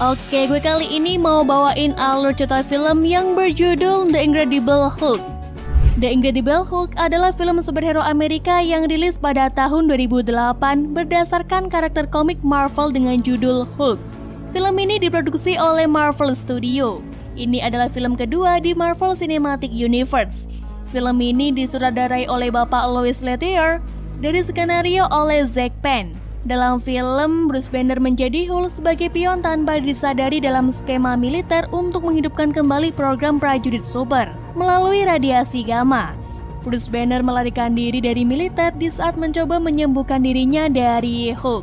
Oke, gue kali ini mau bawain alur cerita film yang berjudul The Incredible Hulk. The Incredible Hulk adalah film superhero Amerika yang rilis pada tahun 2008 berdasarkan karakter komik Marvel dengan judul Hulk. Film ini diproduksi oleh Marvel Studio. Ini adalah film kedua di Marvel Cinematic Universe. Film ini disutradarai oleh Bapak Louis Leterrier, dari skenario oleh Zack Penn. Dalam film, Bruce Banner menjadi Hulk sebagai pion tanpa disadari dalam skema militer untuk menghidupkan kembali program prajurit super melalui radiasi gamma. Bruce Banner melarikan diri dari militer di saat mencoba menyembuhkan dirinya dari Hulk.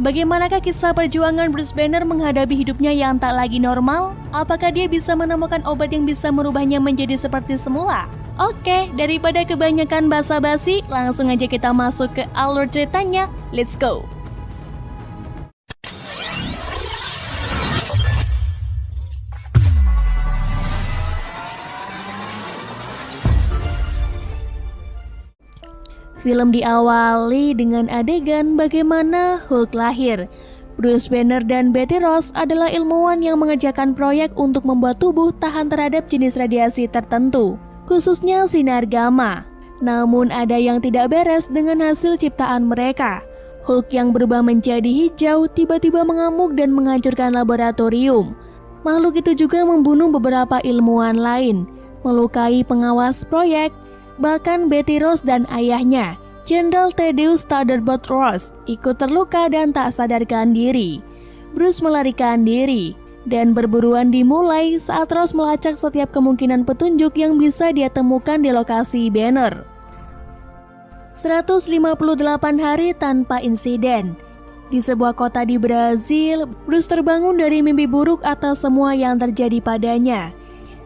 Bagaimanakah kisah perjuangan Bruce Banner menghadapi hidupnya yang tak lagi normal? Apakah dia bisa menemukan obat yang bisa merubahnya menjadi seperti semula? Oke, daripada kebanyakan basa-basi, langsung aja kita masuk ke alur ceritanya. Let's go! Film diawali dengan adegan bagaimana Hulk lahir. Bruce Banner dan Betty Ross adalah ilmuwan yang mengerjakan proyek untuk membuat tubuh tahan terhadap jenis radiasi tertentu, khususnya sinar gamma. Namun ada yang tidak beres dengan hasil ciptaan mereka. Hulk yang berubah menjadi hijau tiba-tiba mengamuk dan menghancurkan laboratorium. Makhluk itu juga membunuh beberapa ilmuwan lain, melukai pengawas proyek. Bahkan Betty Ross dan ayahnya, Jenderal Thaddeus Stutterbot Ross, ikut terluka dan tak sadarkan diri. Bruce melarikan diri, dan perburuan dimulai saat Ross melacak setiap kemungkinan petunjuk yang bisa dia temukan di lokasi Banner. 158 hari tanpa insiden. Di sebuah kota di Brazil, Bruce terbangun dari mimpi buruk atas semua yang terjadi padanya.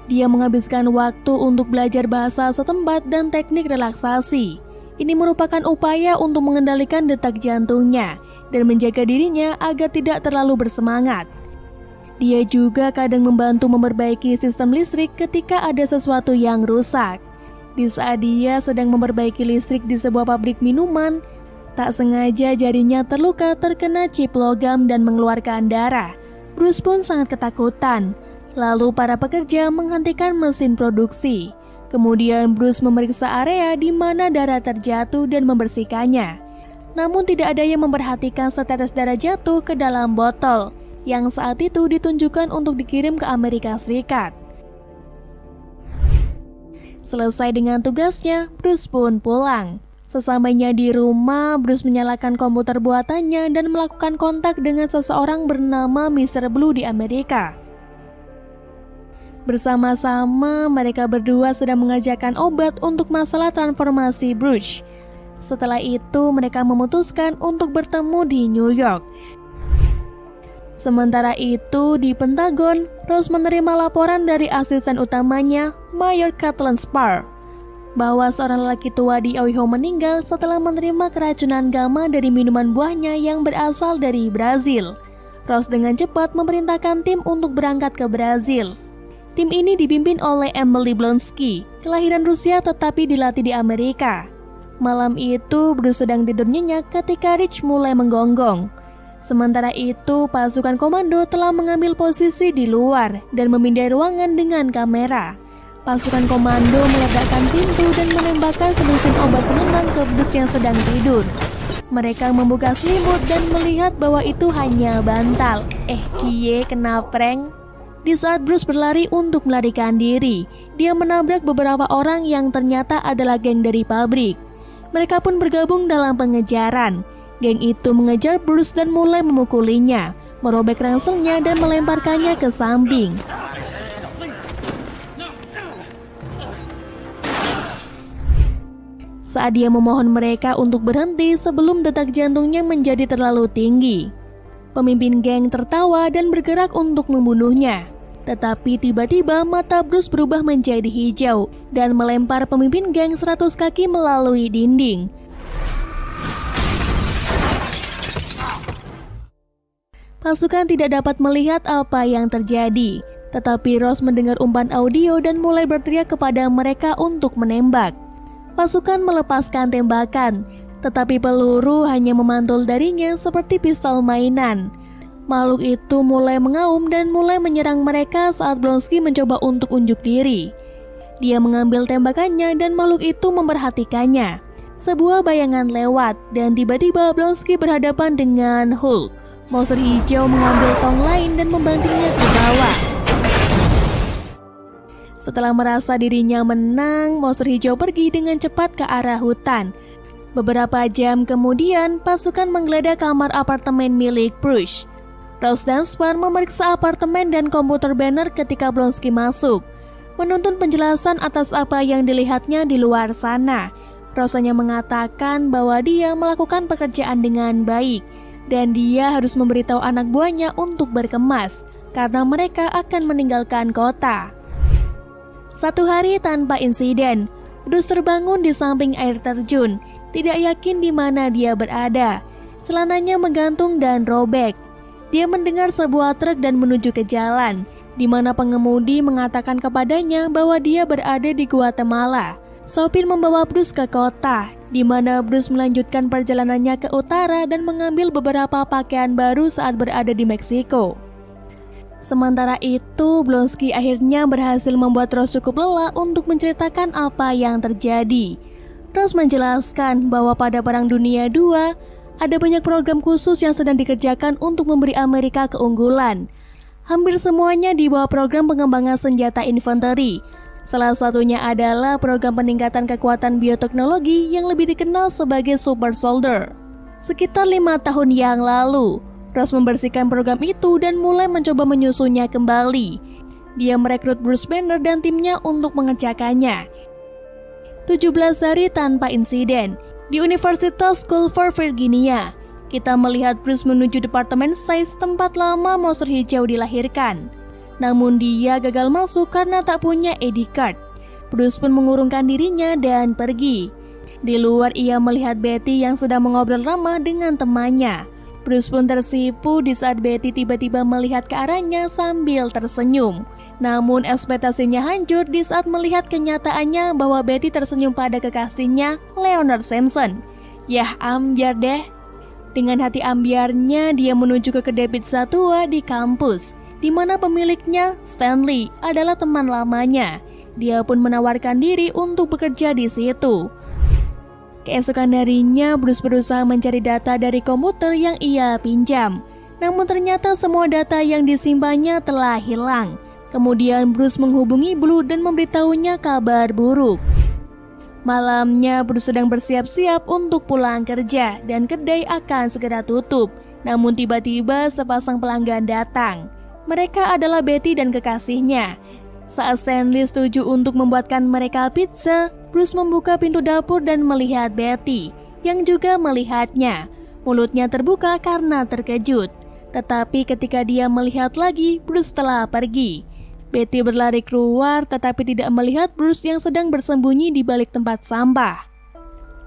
Dia menghabiskan waktu untuk belajar bahasa setempat dan teknik relaksasi. Ini merupakan upaya untuk mengendalikan detak jantungnya dan menjaga dirinya agar tidak terlalu bersemangat. Dia juga kadang membantu memperbaiki sistem listrik ketika ada sesuatu yang rusak. Di saat dia sedang memperbaiki listrik di sebuah pabrik minuman, tak sengaja jarinya terluka terkena chip logam dan mengeluarkan darah. Bruce pun sangat ketakutan. Lalu para pekerja menghentikan mesin produksi. Kemudian Bruce memeriksa area di mana darah terjatuh dan membersihkannya. Namun tidak ada yang memperhatikan setetes darah jatuh ke dalam botol yang saat itu ditunjukkan untuk dikirim ke Amerika Serikat. Selesai dengan tugasnya, Bruce pun pulang. Sesampainya di rumah, Bruce menyalakan komputer buatannya dan melakukan kontak dengan seseorang bernama Mr. Blue di Amerika. Bersama-sama, mereka berdua sedang mengerjakan obat untuk masalah transformasi Bruce. Setelah itu, mereka memutuskan untuk bertemu di New York. Sementara itu, di Pentagon, Ross menerima laporan dari asisten utamanya, Mayor Catelyn Spar, bahwa seorang lelaki tua di Ohio meninggal setelah menerima keracunan gamma dari minuman buahnya yang berasal dari Brazil. Ross dengan cepat memerintahkan tim untuk berangkat ke Brazil. Tim ini dipimpin oleh Emily Blonsky, kelahiran Rusia tetapi dilatih di Amerika. Malam itu, Bruce sedang tidur nyenyak ketika Rich mulai menggonggong. Sementara itu, pasukan komando telah mengambil posisi di luar dan memindai ruangan dengan kamera. Pasukan komando meledakkan pintu dan menembakkan selusin obat penenang ke Bruce yang sedang tidur. Mereka membuka selimut dan melihat bahwa itu hanya bantal. Cie, kena prank. Di saat Bruce berlari untuk melarikan diri, dia menabrak beberapa orang yang ternyata adalah geng dari pabrik. Mereka pun bergabung dalam pengejaran. Geng itu mengejar Bruce dan mulai memukulinya, merobek rangselnya dan melemparkannya ke samping. Saat dia memohon mereka untuk berhenti sebelum detak jantungnya menjadi terlalu tinggi, pemimpin geng tertawa dan bergerak untuk membunuhnya. Tetapi tiba-tiba mata Bruce berubah menjadi hijau dan melempar pemimpin geng 100 kaki melalui dinding. Pasukan tidak dapat melihat apa yang terjadi, tetapi Ross mendengar umpan audio dan mulai berteriak kepada mereka untuk menembak. Pasukan melepaskan tembakan, tetapi peluru hanya memantul darinya seperti pistol mainan. Makhluk itu mulai mengaum dan mulai menyerang mereka saat Blonsky mencoba untuk unjuk diri. Dia mengambil tembakannya dan makhluk itu memperhatikannya. Sebuah bayangan lewat dan tiba-tiba Blonsky berhadapan dengan Hulk. Monster hijau mengambil tong lain dan membantingnya ke bawah. Setelah merasa dirinya menang, monster hijau pergi dengan cepat ke arah hutan. Beberapa jam kemudian, pasukan menggeledah kamar apartemen milik Bruce. Rose dan Spar memeriksa apartemen dan komputer banner ketika Blonsky masuk, menuntut penjelasan atas apa yang dilihatnya di luar sana. Rose hanya mengatakan bahwa dia melakukan pekerjaan dengan baik, dan dia harus memberitahu anak buahnya untuk berkemas, karena mereka akan meninggalkan kota. Satu hari tanpa insiden, Bruce terbangun di samping air terjun, tidak yakin di mana dia berada. Celananya menggantung dan robek. Dia mendengar sebuah truk dan menuju ke jalan, di mana pengemudi mengatakan kepadanya bahwa dia berada di Guatemala. Sopir membawa Bruce ke kota, di mana Bruce melanjutkan perjalanannya ke utara dan mengambil beberapa pakaian baru saat berada di Meksiko. Sementara itu, Blonsky akhirnya berhasil membuat Rose cukup lelah untuk menceritakan apa yang terjadi. Rose menjelaskan bahwa pada Perang Dunia II, ada banyak program khusus yang sedang dikerjakan untuk memberi Amerika keunggulan. Hampir semuanya di bawah program pengembangan senjata infanteri. Salah satunya adalah program peningkatan kekuatan bioteknologi yang lebih dikenal sebagai Super Soldier. Sekitar 5 tahun yang lalu, Rose membersihkan program itu dan mulai mencoba menyusunnya kembali. Dia merekrut Bruce Banner dan timnya untuk mengerjakannya. 17 hari tanpa insiden. Di Universitas School for Virginia, kita melihat Bruce menuju departemen sains tempat lama monster hijau dilahirkan. Namun dia gagal masuk karena tak punya ID card. Bruce pun mengurungkan dirinya dan pergi. Di luar ia melihat Betty yang sedang mengobrol ramah dengan temannya. Bruce pun tersipu di saat Betty tiba-tiba melihat ke arahnya sambil tersenyum. Namun ekspektasinya hancur di saat melihat kenyataannya bahwa Betty tersenyum pada kekasihnya, Leonard Samson. Yah, ambiar deh. Dengan hati ambiarnya, dia menuju ke kedai pizza tua di kampus, di mana pemiliknya, Stanley, adalah teman lamanya. Dia pun menawarkan diri untuk bekerja di situ. Keesokan harinya, Bruce berusaha mencari data dari komputer yang ia pinjam. Namun ternyata semua data yang disimpannya telah hilang. Kemudian Bruce menghubungi Blue dan memberitahunya kabar buruk. Malamnya Bruce sedang bersiap-siap untuk pulang kerja dan kedai akan segera tutup. Namun tiba-tiba sepasang pelanggan datang. Mereka adalah Betty dan kekasihnya. Saat Stanley setuju untuk membuatkan mereka pizza, Bruce membuka pintu dapur dan melihat Betty, yang juga melihatnya. Mulutnya terbuka karena terkejut. Tetapi ketika dia melihat lagi, Bruce telah pergi. Betty berlari keluar tetapi tidak melihat Bruce yang sedang bersembunyi di balik tempat sampah.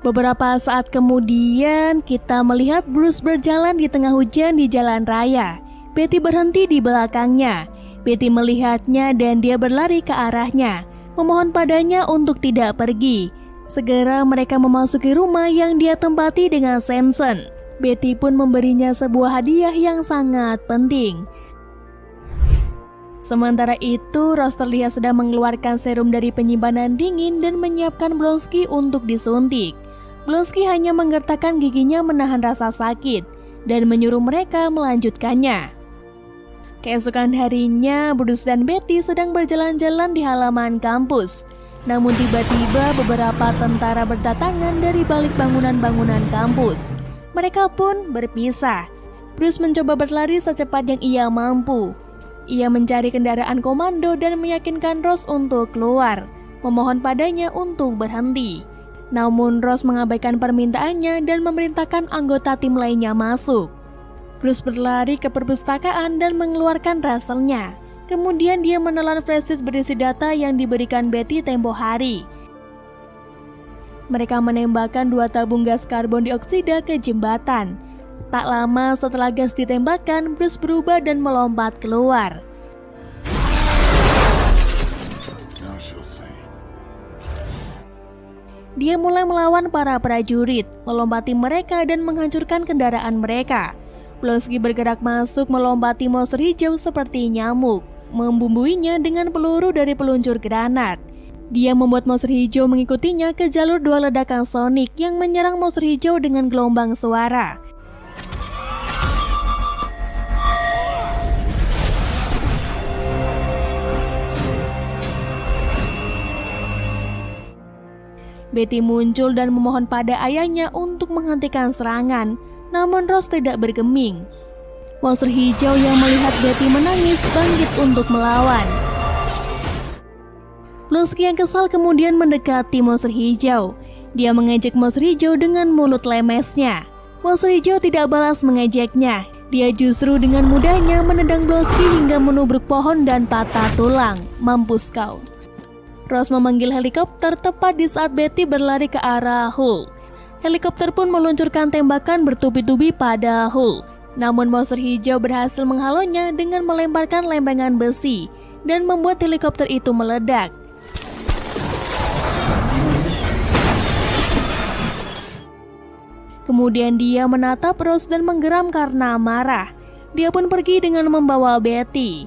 Beberapa saat kemudian, kita melihat Bruce berjalan di tengah hujan di jalan raya. Betty berhenti di belakangnya. Betty melihatnya dan dia berlari ke arahnya, memohon padanya untuk tidak pergi. Segera mereka memasuki rumah yang dia tempati dengan Samson. Betty pun memberinya sebuah hadiah yang sangat penting. Sementara itu, Rose terlihat sedang mengeluarkan serum dari penyimpanan dingin dan menyiapkan Blonsky untuk disuntik. Blonsky hanya menggertakkan giginya menahan rasa sakit dan menyuruh mereka melanjutkannya. Keesokan harinya, Bruce dan Betty sedang berjalan-jalan di halaman kampus. Namun tiba-tiba beberapa tentara berdatangan dari balik bangunan-bangunan kampus. Mereka pun berpisah. Bruce mencoba berlari secepat yang ia mampu. Ia mencari kendaraan komando dan meyakinkan Rose untuk keluar, memohon padanya untuk berhenti. Namun Rose mengabaikan permintaannya dan memerintahkan anggota tim lainnya masuk. Bruce berlari ke perpustakaan dan mengeluarkan raselnya. Kemudian dia menelan flash disk berisi data yang diberikan Betty tempo hari. Mereka menembakkan 2 tabung gas karbon dioksida ke jembatan. Tak lama setelah gas ditembakkan, Bruce berubah dan melompat keluar. Dia mulai melawan para prajurit, melompati mereka dan menghancurkan kendaraan mereka. Blonsky bergerak masuk melompati monster hijau seperti nyamuk, membumbuinya dengan peluru dari peluncur granat. Dia membuat monster hijau mengikutinya ke jalur 2 ledakan sonik yang menyerang monster hijau dengan gelombang suara. Betty muncul dan memohon pada ayahnya untuk menghentikan serangan, namun Rose tidak bergeming. Monster hijau yang melihat Betty menangis bangkit untuk melawan. Blonsky yang kesal kemudian mendekati monster hijau. Dia mengejek monster hijau dengan mulut lemesnya. Monster hijau tidak balas mengejeknya. Dia justru dengan mudahnya menendang Blonsky hingga menubruk pohon dan patah tulang. Mampus kau. Rose memanggil helikopter tepat di saat Betty berlari ke arah Hulk. Helikopter pun meluncurkan tembakan bertubi-tubi pada Hulk. Namun monster hijau berhasil menghalonya dengan melemparkan lempengan besi dan membuat helikopter itu meledak. Kemudian dia menatap Rose dan menggeram karena marah. Dia pun pergi dengan membawa Betty.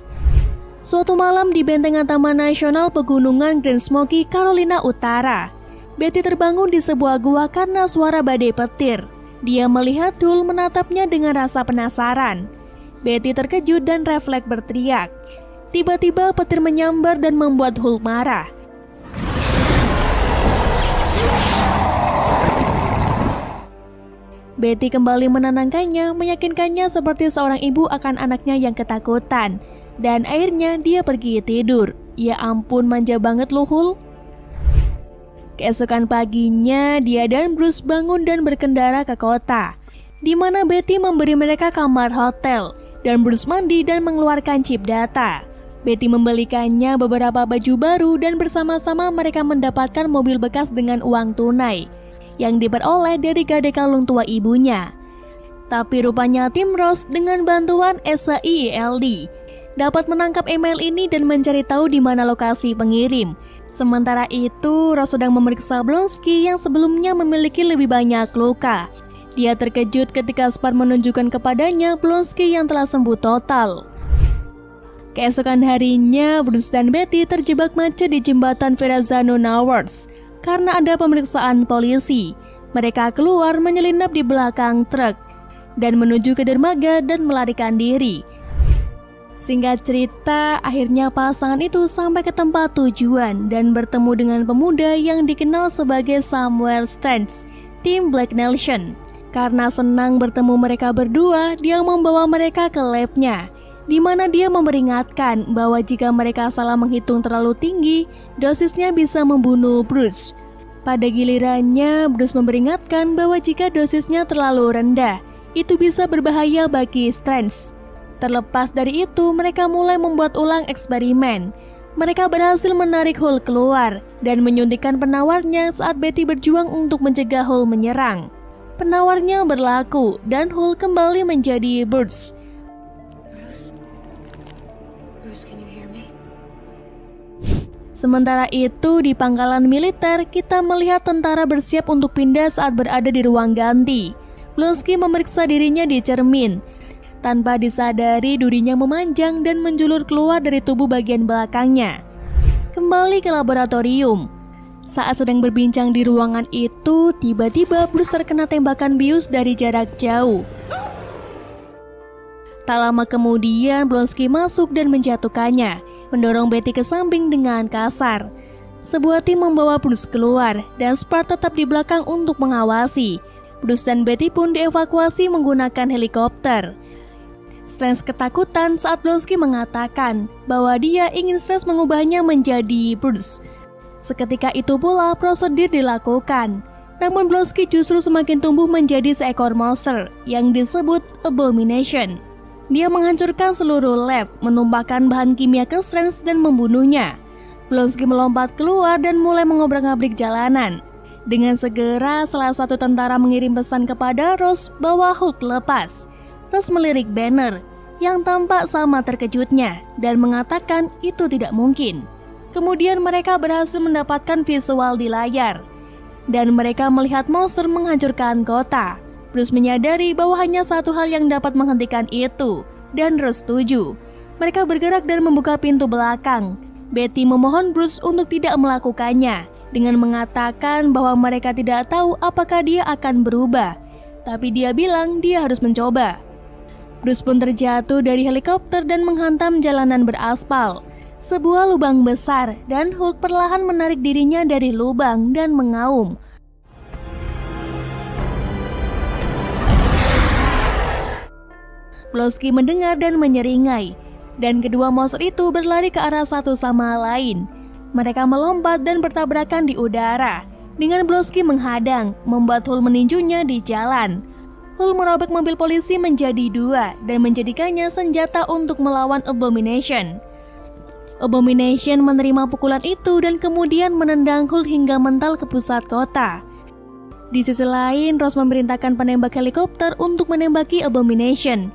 Suatu malam di bentengan Taman Nasional Pegunungan Grand Smoky, Carolina Utara, Betty terbangun di sebuah gua karena suara badai petir. Dia melihat Hulk menatapnya dengan rasa penasaran. Betty terkejut dan refleks berteriak. Tiba-tiba petir menyambar dan membuat Hulk marah. Betty kembali menenangkannya, meyakinkannya seperti seorang ibu akan anaknya yang ketakutan. Dan akhirnya dia pergi tidur. Ya ampun, manja banget lo Hulk. Keesokan paginya, dia dan Bruce bangun dan berkendara ke kota, di mana Betty memberi mereka kamar hotel, dan Bruce mandi dan mengeluarkan chip data. Betty membelikannya beberapa baju baru dan bersama-sama mereka mendapatkan mobil bekas dengan uang tunai yang diperoleh dari gade kalung tua ibunya. Tapi rupanya tim Rose dengan bantuan SAIELD dapat menangkap email ini dan mencari tahu di mana lokasi pengirim. Sementara itu, Rose sedang memeriksa Blonsky yang sebelumnya memiliki lebih banyak luka. Dia terkejut ketika Spar menunjukkan kepadanya Blonsky yang telah sembuh total. Keesokan harinya, Bruce dan Betty terjebak macet di jembatan Verrazano Towers karena ada pemeriksaan polisi. Mereka keluar menyelinap di belakang truk dan menuju ke dermaga dan melarikan diri. Singkat cerita, akhirnya pasangan itu sampai ke tempat tujuan dan bertemu dengan pemuda yang dikenal sebagai Samuel Strange, tim Black Nation. Karena senang bertemu mereka berdua, dia membawa mereka ke labnya, di mana dia memperingatkan bahwa jika mereka salah menghitung terlalu tinggi, dosisnya bisa membunuh Bruce. Pada gilirannya, Bruce memperingatkan bahwa jika dosisnya terlalu rendah, itu bisa berbahaya bagi Strange. Terlepas dari itu, mereka mulai membuat ulang eksperimen. Mereka berhasil menarik Hulk keluar dan menyuntikkan penawarnya saat Betty berjuang untuk mencegah Hulk menyerang. Penawarnya berlaku dan Hulk kembali menjadi Bruce. Bruce, can you hear me? Sementara itu, di pangkalan militer, kita melihat tentara bersiap untuk pindah saat berada di ruang ganti. Blonsky memeriksa dirinya di cermin. Tanpa disadari, durinya memanjang dan menjulur keluar dari tubuh bagian belakangnya. Kembali ke laboratorium. Saat sedang berbincang di ruangan itu, tiba-tiba Bruce terkena tembakan bius dari jarak jauh. Tak lama kemudian, Blonsky masuk dan menjatuhkannya, mendorong Betty ke samping dengan kasar. Sebuah tim membawa Bruce keluar, dan Spar tetap di belakang untuk mengawasi. Bruce dan Betty pun dievakuasi menggunakan helikopter. Strange ketakutan saat Blonsky mengatakan bahwa dia ingin Strange mengubahnya menjadi Bruce. Seketika itu pula prosedur dilakukan. Namun Blonsky justru semakin tumbuh menjadi seekor monster yang disebut Abomination. Dia menghancurkan seluruh lab, menumpahkan bahan kimia ke Strange dan membunuhnya. Blonsky melompat keluar dan mulai mengobrak-abrik jalanan. Dengan segera, salah satu tentara mengirim pesan kepada Rose bahwa Hulk lepas. Rose melirik Banner yang tampak sama terkejutnya dan mengatakan itu tidak mungkin. Kemudian mereka berhasil mendapatkan visual di layar dan mereka melihat monster menghancurkan kota. Bruce menyadari bahwa hanya satu hal yang dapat menghentikan itu, dan Rose setuju. Mereka bergerak dan membuka pintu belakang. Betty memohon Bruce untuk tidak melakukannya, dengan mengatakan bahwa mereka tidak tahu apakah dia akan berubah. Tapi dia bilang dia harus mencoba. Bruce pun terjatuh dari helikopter dan menghantam jalanan beraspal. Sebuah lubang besar, dan Hulk perlahan menarik dirinya dari lubang dan mengaum. Blonsky mendengar dan menyeringai, dan kedua monster itu berlari ke arah satu sama lain. Mereka melompat dan bertabrakan di udara, dengan Blonsky menghadang, membuat Hulk meninjunya di jalan. Hulk merobek mobil polisi menjadi dua dan menjadikannya senjata untuk melawan Abomination. Abomination menerima pukulan itu dan kemudian menendang Hulk hingga mental ke pusat kota. Di sisi lain, Rose memerintahkan penembak helikopter untuk menembaki Abomination.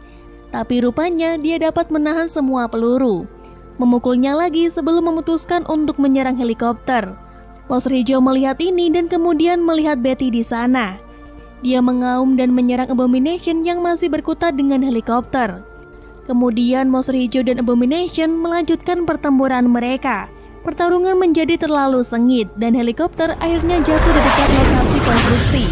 Tapi rupanya dia dapat menahan semua peluru. Memukulnya lagi sebelum memutuskan untuk menyerang helikopter. Monster hijau melihat ini dan kemudian melihat Betty di sana. Dia mengaum dan menyerang Abomination yang masih berkutat dengan helikopter. Kemudian monster hijau dan Abomination melanjutkan pertempuran mereka. Pertarungan menjadi terlalu sengit dan helikopter akhirnya jatuh di dekat lokasi konstruksi.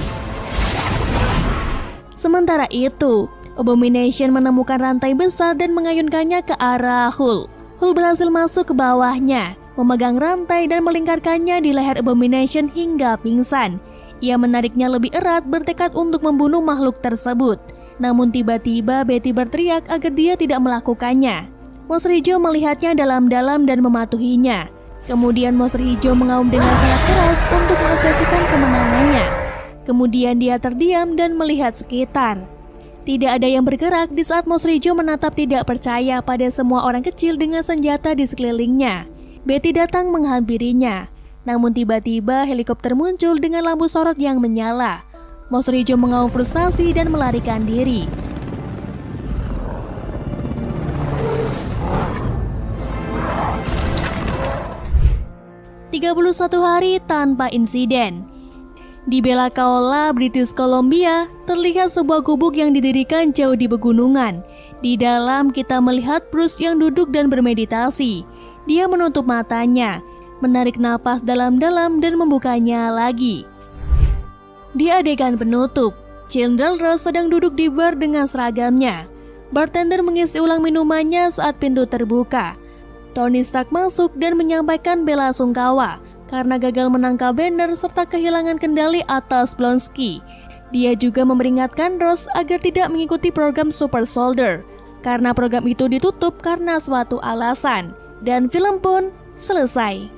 Sementara itu, Abomination menemukan rantai besar dan mengayunkannya ke arah Hulk. Hulk berhasil masuk ke bawahnya, memegang rantai dan melingkarkannya di leher Abomination hingga pingsan. Ia menariknya lebih erat bertekad untuk membunuh makhluk tersebut. Namun tiba-tiba Betty berteriak agar dia tidak melakukannya. Monster hijau melihatnya dalam-dalam dan mematuhinya. Kemudian monster hijau mengaum dengan sangat keras untuk mengekspresikan kemenangannya. Kemudian dia terdiam dan melihat sekitar. Tidak ada yang bergerak di saat monster hijau menatap tidak percaya pada semua orang kecil dengan senjata di sekelilingnya. Betty datang menghampirinya. Namun tiba-tiba helikopter muncul dengan lampu sorot yang menyala. Monster hijau mengaum frustasi dan melarikan diri. "31 hari tanpa insiden." Di Bella Coola, British Columbia, terlihat sebuah gubuk yang didirikan jauh di pegunungan. Di dalam kita melihat Bruce yang duduk dan bermeditasi. Dia menutup matanya, menarik napas dalam-dalam dan membukanya lagi. Di adegan penutup, Chandler Rose sedang duduk di bar dengan seragamnya. Bartender mengisi ulang minumannya saat pintu terbuka. Tony Stark masuk dan menyampaikan bela sungkawa karena gagal menangkap Banner serta kehilangan kendali atas Blonsky. Dia juga memperingatkan Rose agar tidak mengikuti program Super Soldier, karena program itu ditutup karena suatu alasan. Dan film pun selesai.